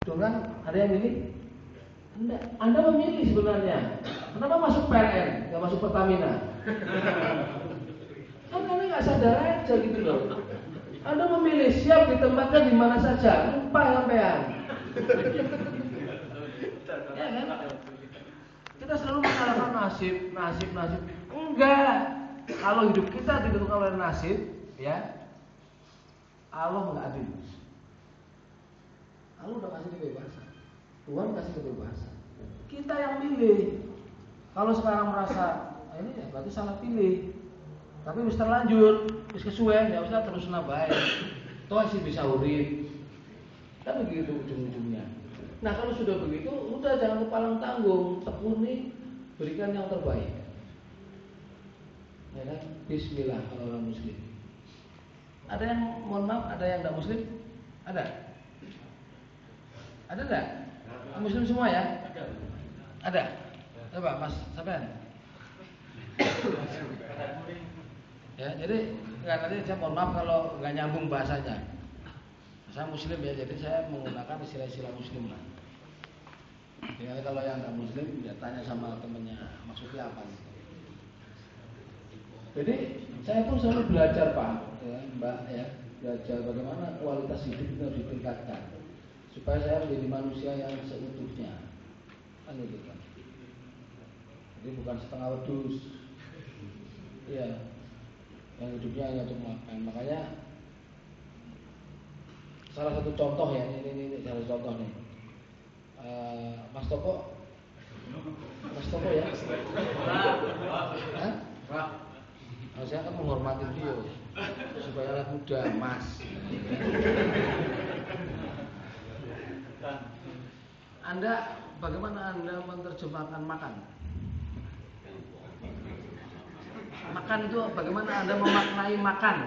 Tuh kan, ada yang milih? Anda memilih sebenarnya. Kenapa masuk PLN, nggak masuk Pertamina? Kan Anda nggak sadar aja gitu loh. Anda memilih siap ditempatkan di mana saja, lupa sampean. Ya kan? Kita selalu menyalahkan nasib. Enggak. Kalau hidup kita ditentukan oleh nasib, ya, Allah nggak adil. Allah udah kasih kebebasan. Tuhan kasih kebebasan. Kita yang milih. Kalau sekarang merasa ini ya berarti salah pilih. Tapi wis terlanjur, wis kesuwen, ya usah terus nabae. Toh sih bisa urip. Kan begitu ujung-ujungnya. Nah, kalau sudah begitu, udah jangan kepalang tanggung, tekuni, berikan yang terbaik. Ya kan? Bismillah kalau orang muslim. Ada yang mohon maaf, ada yang enggak muslim? Ada? Ada enggak? Muslim semua ya? Ada. Coba Mas Saben. Ya, jadi enggak, nanti saya mohon maaf kalau enggak nyambung bahasanya. Saya muslim ya, jadi saya menggunakan istilah-istilah muslim lah. Ya, kalau yang enggak muslim ya tanya sama temennya maksudnya apa gitu. Jadi saya pun selalu belajar Pak, ya, Mbak ya, belajar bagaimana kualitas hidup itu harus ditingkatkan supaya saya menjadi manusia yang seutuhnya, kan gitu kan. Jadi bukan setengah wedus, ya, yang hidupnya hanya untuk makan. Makanya salah satu contoh ya, ini salah satu contoh nih, Mas Toko ya, Hah? Saya akan menghormati dia supaya anak muda, Mas. Anda, bagaimana Anda menerjemahkan makan? Makan itu bagaimana Anda memaknai makan?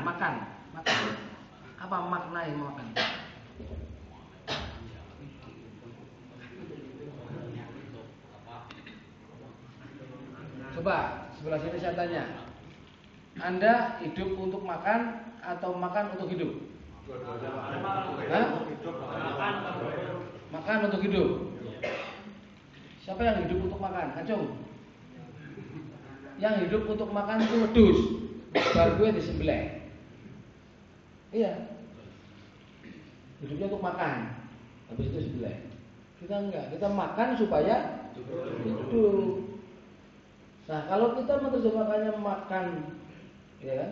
Apa maknai makan? Coba sebelah sini saya tanya. Anda hidup untuk makan atau makan untuk hidup? Hah? Makan untuk hidup. Siapa yang hidup untuk makan? Acung. Yang hidup untuk makan itu wedus. Bar gue disembelih. Iya. Hidupnya untuk makan. Habis itu sembelih. Kita enggak. Kita makan supaya hidup. Nah, kalau kita menerjemahkannya makan, ya kan,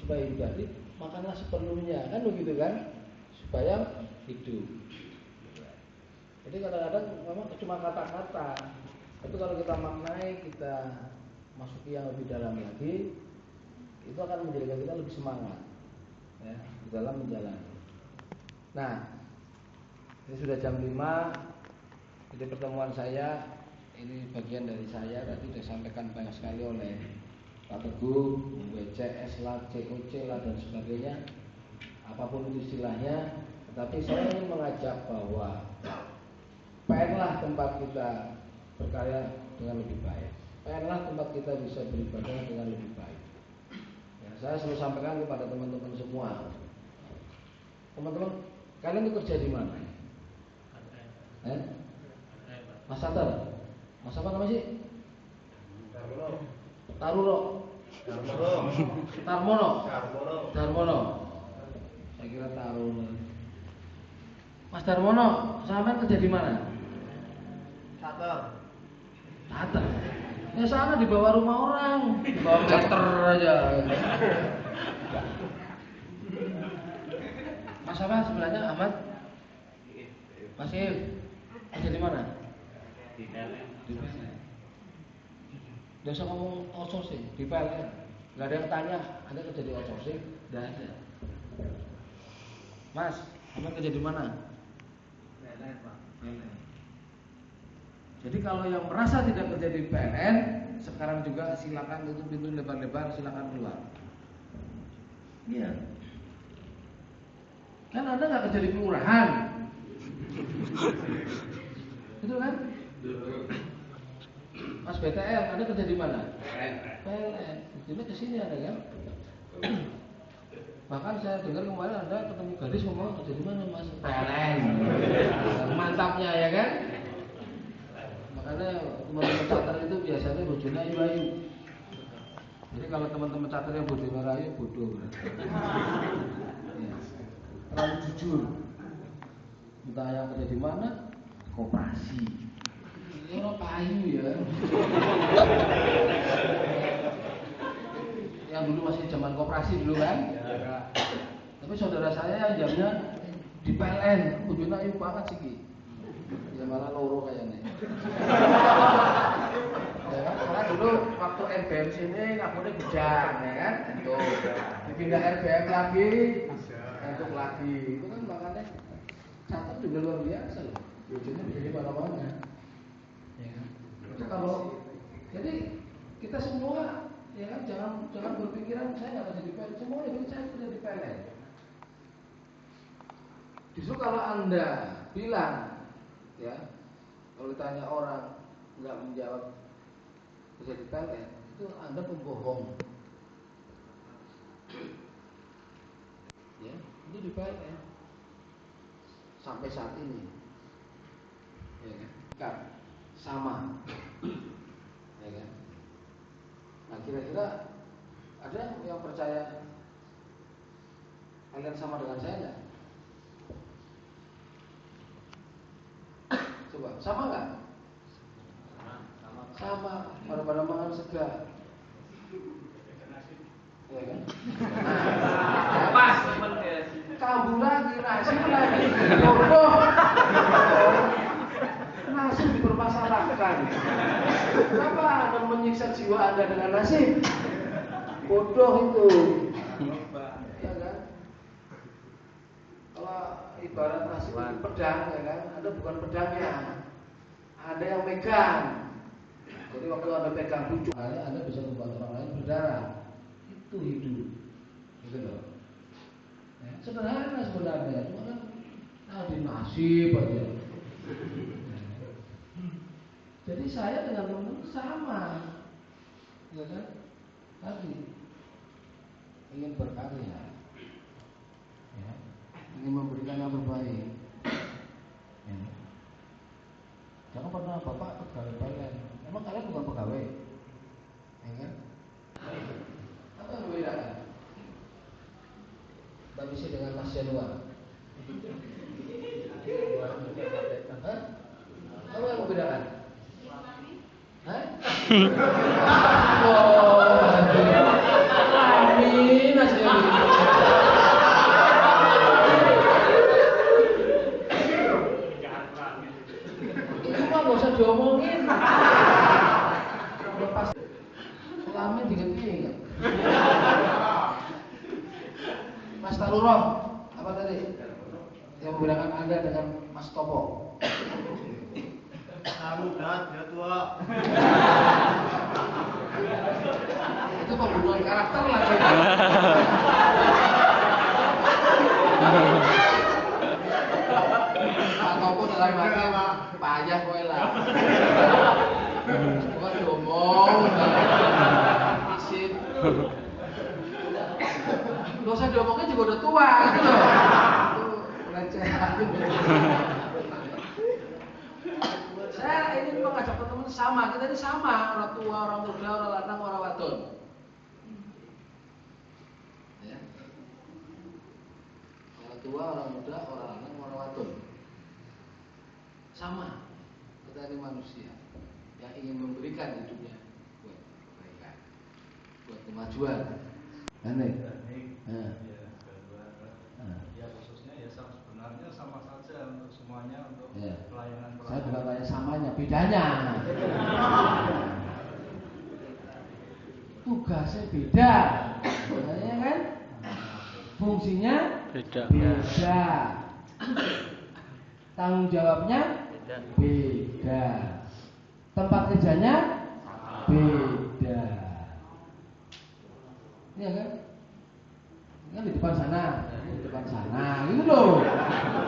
supaya hidup tadi, makanlah seperlunya, kan begitu kan, supaya hidup. Jadi kadang-kadang memang cuma kata-kata, tapi kalau kita maknai, kita masuki yang lebih dalam lagi, itu akan menjadikan kita lebih semangat, ya, di dalam menjalani. Nah, ini sudah jam 5, jadi pertemuan saya. Ini bagian dari saya, tadi sudah disampaikan banyak sekali oleh Pak Teguh, WCS lah, COC lah dan sebagainya, apapun itu istilahnya. Tetapi saya ingin mengajak bahwa pengenlah tempat kita berkarya dengan lebih baik, pengenlah tempat kita bisa beribadah dengan lebih baik. Ya, saya selalu sampaikan kepada teman-teman semua, teman-teman, kalian itu kerja di mana? Mas Satar? Mas apa namanya sih? Darmono. Saya kira Taruno. Mas Darmono, sampean kerja di mana? Tater. Ya sana di bawah rumah orang, di bawah meter aja. Mas apa sebelahnya Ahmad? Mas Il, kerja di mana? Di PLN. Dia usah ngomong outsourcing di PLN. Gak ada yang tanya, Anda kerja di outsourcing? Gak ada. Mas, Anda kerja di mana? PLN Pak. PLN. Jadi kalau yang merasa tidak kerja di PLN, sekarang juga silakan tutup pintu lebar-lebar, silakan keluar. Iya. Kan Anda nggak kerja di kelurahan, itu kan? Mas BTL, Anda kerja di mana? PLN. Jadi ke sini ada kan? Bahkan saya dengar kemarin Anda ketemu gadis ngomong kerja di mana Mas? PLN. Mantap makanya teman-teman cater itu biasanya bojone ayu-ayu. Jadi kalau teman-teman cater yang bojone ayu bodoh berarti. Ya. Terlalu jujur. Entah yang kerja di mana, koperasi. Ini orang payu ya. Yang dulu masih zaman koperasi dulu kan. Ya. Tapi saudara saya yang jamnya di PLN, bojone ayu banget sih. Ya malah loro kayaknya. Ya kan? Karena dulu waktu RBM sini ngakunya bujang, ya kan? Itu dipindah RBM lagi, untuk lagi. Itu kan makanya catat juga luar biasa loh. Bojone bisa di mana-mana. Ya kan? Itu kalau jadi kita semua ya kan jangan berpikiran saya nggak jadi PLN. Semua itu saya sudah di PLN. Justru kalau Anda bilang ya, kalau ditanya orang nggak menjawab bisa di PLN, itu Anda pembohong. Ya, itu di PLN sampai saat ini, ya kan? Sama, ya kan? Nah kira-kira ada yang percaya kalian sama dengan saya nggak? Coba, sama nggak? Sama, pada makan sega. Ya kan? Nah, pas, kambuh lagi, nasi lagi, bodoh. Nasi dipermasalahkan. Kenapa Anda menyiksa jiwa Anda dengan nasi? Bodoh itu. Ya kan? Kalau ibarat nasi itu pedang, ya kan? Anda bukan pedangnya, ada yang megang. Jadi waktu Anda pegang pucuk, Anda bisa membuat orang lain berdarah. Itu hidup, gitu loh. Ya, sederhana sebenarnya, cuma kan ada nasib aja. Jadi saya dengan teman sama, ya kan? Tadi ingin berkarya, ya, ingin memberikan yang terbaik. Ya. Jangan pernah bapak pegawai PLN. Emang kalian bukan pegawai, ya kan? Apa yang membedakan Mbak Misi dengan Mas Januar? Hah? Apa yang membedakan? Hah? Oh, amin, amin. Gak usah diomongin. Lepas kelamin diganti enggak? Mas Taruroh, apa tadi? Yang membedakan Anda dengan Mas Topo? Muda, dia tua. Itu pembunuhan karakter lagi. Pak Topo dalam hati payah kowe lah. Kok diomong, isin. Gak usah diomongin juga udah tua gitu loh. Itu pelecehan. Saya ingin mengajak teman-teman sama, kita ini sama, orang tua, orang muda, orang lanang, orang wadon. Ya. Orang tua, orang muda, orang lanang, orang wadon. Sama, kita ini manusia yang ingin memberikan hidupnya buat kebaikan, buat kemajuan. Aneh. Ya khususnya ya sebenarnya sama saja untuk semuanya untuk Ya. pelayanan. Saya bukan tanya samanya, bedanya. Tugasnya beda, ya kan? Fungsinya beda. Tanggung jawabnya beda. Tempat kerjanya beda. Iya kan? Kan di depan sana, gitu loh.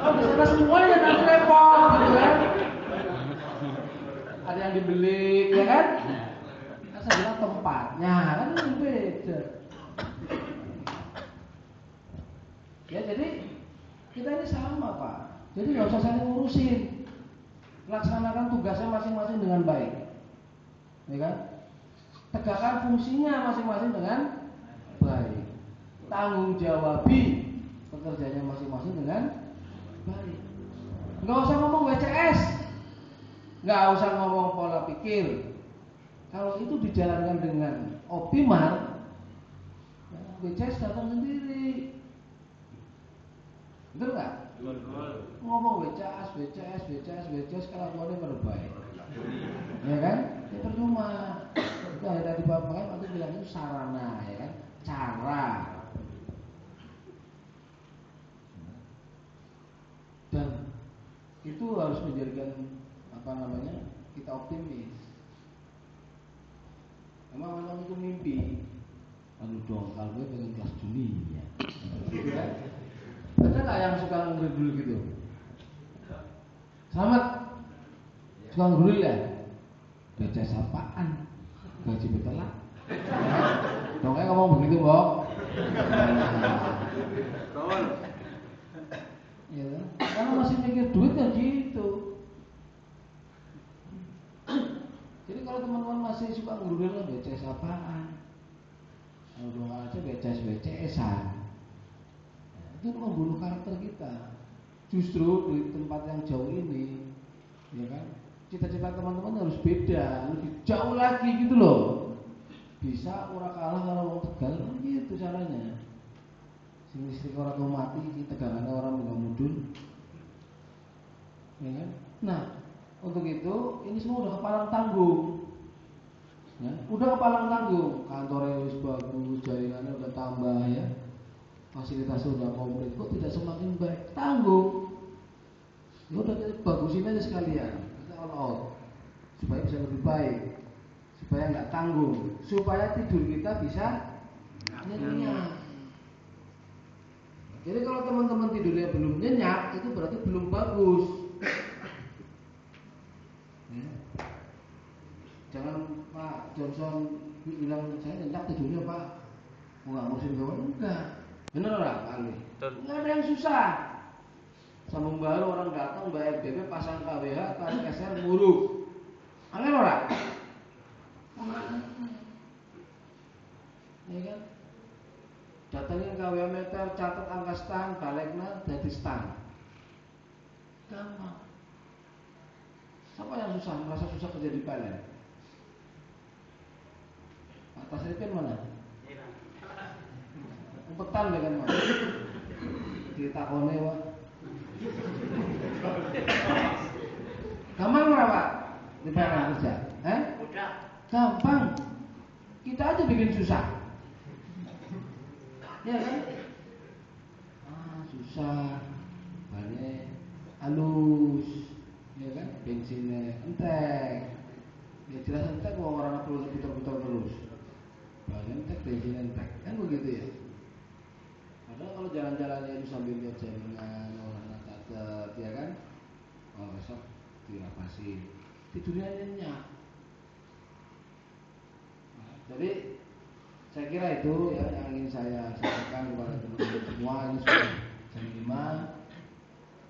Oh di sana semuanya nanti repot, gitu kan? Ada yang dibeli, ya kan? Kan saya bilang tempatnya, kan itu beda. Ya jadi kita ini sama Pak. Jadi nggak usah saling ngurusin. laksanakan tugasnya masing-masing dengan baik, ya kan? Tegakkan fungsinya masing-masing dengan baik, tanggung jawabi pekerjaannya masing-masing dengan baik. Nggak usah ngomong WCS, nggak usah ngomong pola pikir. Kalau itu dijalankan dengan optimal, WCS datang sendiri. Betul nggak? Ngomong WCS kelakuannya berbaik, ya kan? Ya percuma. Itu ada di bapak waktu bilang itu sarana, ya kan? Cara. Dan itu harus menjadikan kita optimis. Emang orang itu mimpi, anu dong kalau gue pengen kelas dunia, gitu kan? Ada nggak yang suka ngegul gitu? Selamat, suka ngegul ya? Baca sapaan, gaji betelak. Dong ngomong begitu, Bok. Ya, karena masih mikir duit kan gitu. Jadi kalau teman-teman masih suka ngurus BCS apaan, ngurus aja BCS-BCS-an, itu membunuh karakter kita. Justru di tempat yang jauh ini, ya kan, cita-cita teman-teman harus beda, lebih jauh lagi gitu loh. Bisa ora kalah kalau orang Tegal kan gitu caranya. Sing listrik orang mau mati, tegangannya orang nggak mudun, ya kan? Nah, untuk itu ini semua udah kepalang tanggung, ya, udah kepalang tanggung. Kantornya wis bagus, jaringannya udah tambah, ya, fasilitasnya udah komplit, kok tidak semakin baik? Tanggung. Ya udah bagusin aja sekalian, kita all out supaya bisa lebih baik, supaya nggak tanggung, supaya tidur kita bisa nyenyak. Jadi kalau teman-teman tidurnya belum nyenyak, itu berarti belum bagus. Ya. Jangan Pak Johnson bilang saya nyenyak tidurnya Pak, nggak musim kawan, enggak. Bener lah Pak Ali. Nggak ada yang susah. Sambung baru orang datang bayar DP, pasang KWH, tarik SR, buruk. Angin orang. Ya kan? Datangin KWH meter, catat angka stand, baliknya jadi stand. Gampang. Siapa yang susah, merasa susah kerja di PLN? Atas itu mana? Umpetan dengan mana? Ditakone wah. Gampang nggak Pak? Di PLN kerja? Mudah. Gampang. Kita aja bikin susah. Ya kan? Susah, banyak, halus, ya kan? Bensinnya entek, ya jelas entek. Orang perlu putar-putar terus, banyak entek, bensin entek, kan begitu ya? Padahal kalau jalan-jalannya itu sambil lihat jaringan, orang catat, ya kan? Kalau besok dirapasi, tidurnya nyenyak. Jadi saya kira itu ya yang ingin saya sampaikan kepada teman-teman semua. Ini sudah jam 5.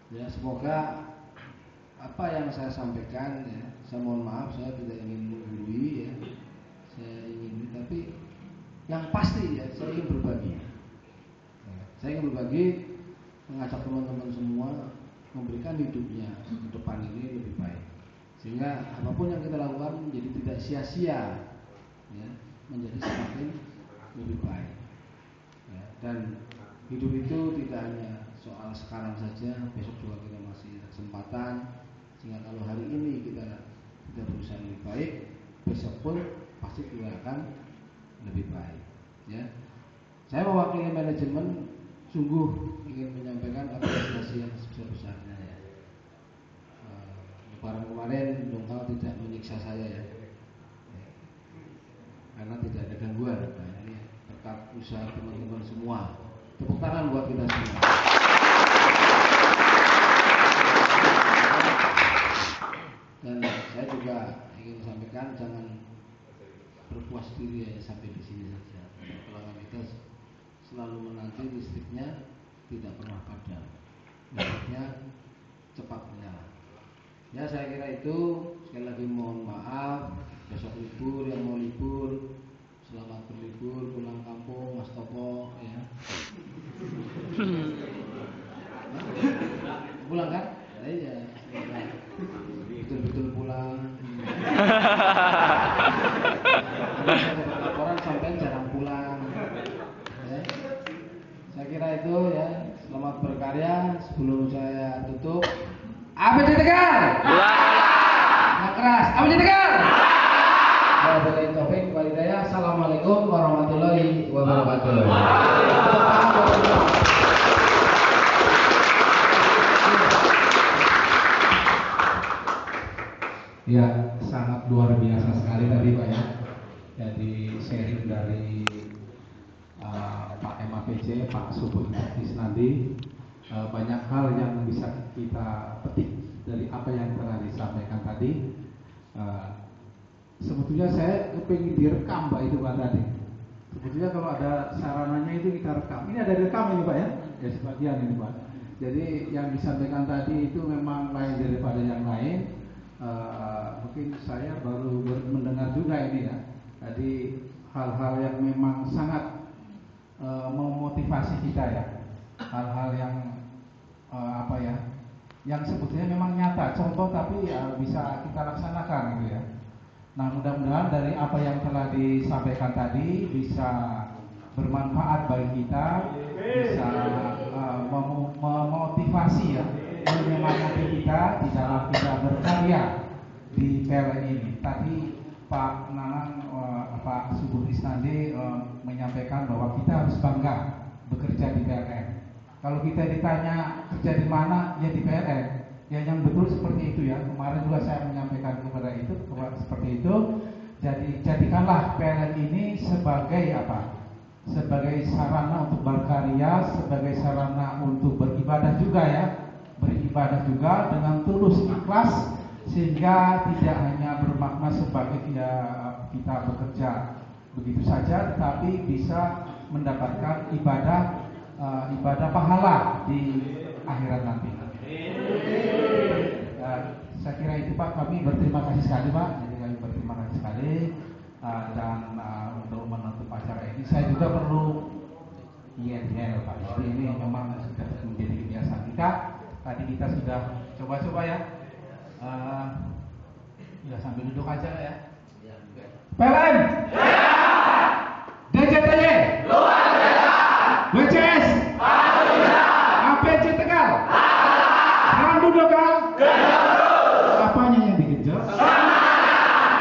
Ya, semoga apa yang saya sampaikan, ya, saya mohon maaf, saya tidak ingin menggurui, ya, saya ingin, tapi yang pasti ya saya ingin berbagi. Ya, saya ingin berbagi, mengajak teman-teman semua memberikan hidupnya ke depan ini lebih baik, sehingga apapun yang kita lakukan menjadi tidak sia-sia, ya, menjadi semakin lebih baik, ya. Dan hidup itu tidak hanya soal sekarang saja, besok juga kita masih ada kesempatan, sehingga kalau hari ini kita berusaha lebih baik, besok pun pasti kita akan lebih baik, ya. Saya mewakili manajemen sungguh ingin menyampaikan apresiasi yang sebesar-besarnya, ya. Lebaran kemarin Dongkal tidak menyiksa saya, ya, karena tidak ada gangguan. Nah, ini berkat usaha teman-teman semua. Tepuk tangan buat kita semua. Dan saya juga ingin sampaikan, jangan berpuas diri ya sampai di sini saja. Pelanggan kita selalu menanti listriknya tidak pernah padam, listriknya cepat menyala. Ya saya kira itu. Sekali lagi mohon maaf. Besok libur, yang mau libur selamat berlibur, pulang kampung Mas Topo ya. Pulang kan? Iya. Betul-betul pulang. Saya dapat laporan sampai jarang pulang. Ya. Saya kira itu ya. Selamat berkarya. Sebelum saya tutup, apa Tegal? Nggak keras. Apa Tegal? Wabillahi taufiq wal hidayah. Assalamualaikum warahmatullahi wabarakatuh. Ya, sangat luar biasa sekali tadi Pak ya. Jadi sharing dari Pak MAPC, Pak Subuh Isnandi, banyak hal yang bisa kita petik dari apa yang telah disampaikan tadi. Sebetulnya saya kepingin direkam Pak itu Pak tadi. Sebetulnya kalau ada sarananya itu kita rekam. Ini ada rekam ini Pak ya, ya sebagian ini Pak. Jadi yang disampaikan tadi itu memang lain daripada yang lain. Mungkin saya baru mendengar juga ini ya. Jadi hal-hal yang memang sangat memotivasi kita ya. Hal-hal yang apa ya, yang sebetulnya memang nyata, contoh tapi ya bisa kita laksanakan gitu ya. Nah mudah-mudahan dari apa yang telah disampaikan tadi bisa bermanfaat bagi kita, bisa memotivasi ya, menyemangati kita di dalam kita berkarya di PLN ini. Tadi Pak Nanang, Pak Subuh Isnandi menyampaikan bahwa kita harus bangga bekerja di PLN. Kalau kita ditanya kerja di mana, ya di PLN. Ya yang betul seperti itu ya. Kemarin juga saya menyampaikan seperti itu. Jadi jadikanlah PLN ini sebagai apa? Sebagai sarana untuk berkarya, sebagai sarana untuk beribadah juga ya. Beribadah juga dengan tulus ikhlas, sehingga tidak hanya bermakna sebagai kita bekerja begitu saja, tetapi bisa mendapatkan ibadah pahala di akhirat nanti. Saya kira itu Pak, kami berterima kasih sekali Pak. Jadi kami berterima kasih sekali dan untuk menutup acara ini saya juga perlu yel Pak. Jadi ini memang sudah menjadi kebiasaan kita. Tadi kita sudah coba-coba ya. Ya sambil duduk aja ya. PLN. DJTY. Luar biasa. WCS. APC Tegal. Randu Dokal. Apanya yang digenjot?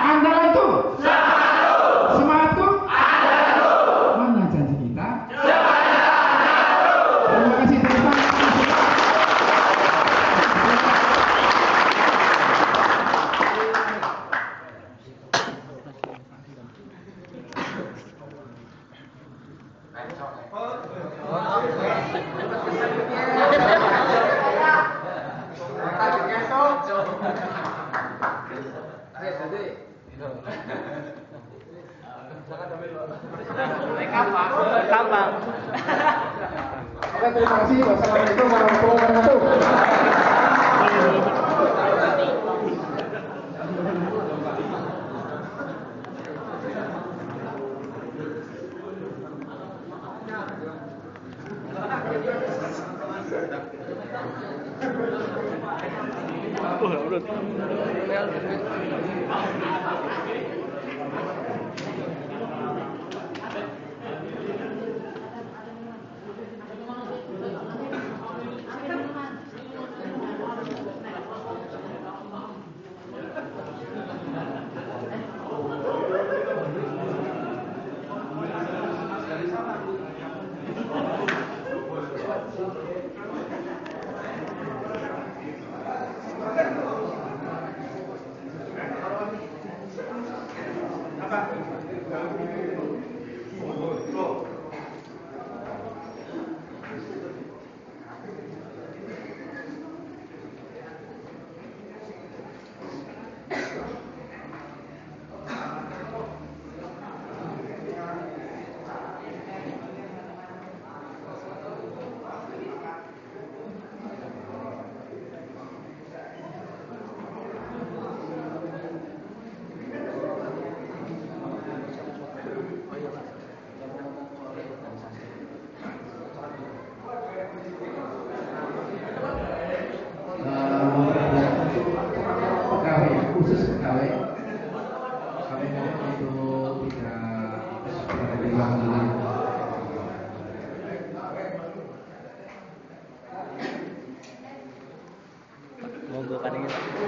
Andalan tuh. Semangatku. Mana janji kita? Terima kasih teman-teman. Oke, terima kasih. Wassalamualaikum warahmatullahi wabarakatuh.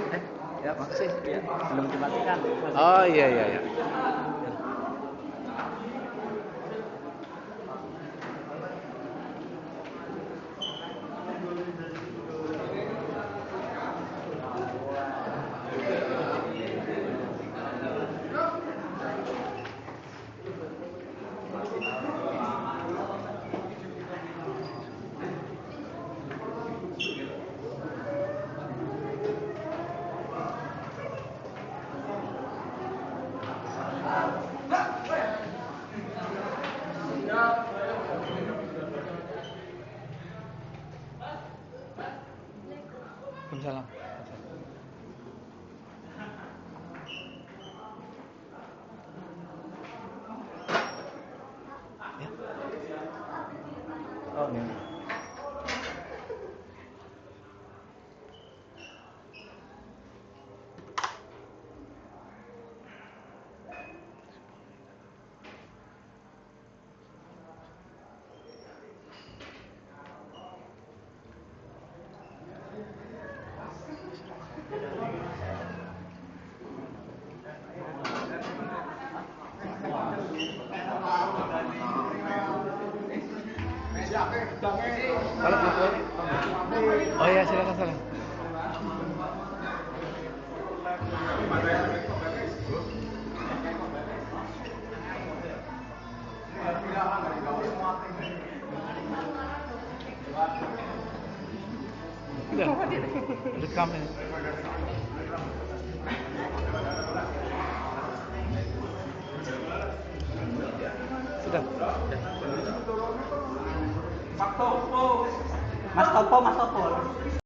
Ya, makasih. Ya, belum dimatikan. Oh iya iya iya. Waalaikumsalam. Oh, ini. Kalau ngakuin? Oh iya, silakan silakan. Udah, rekam ini. Sudah. Mas Topo.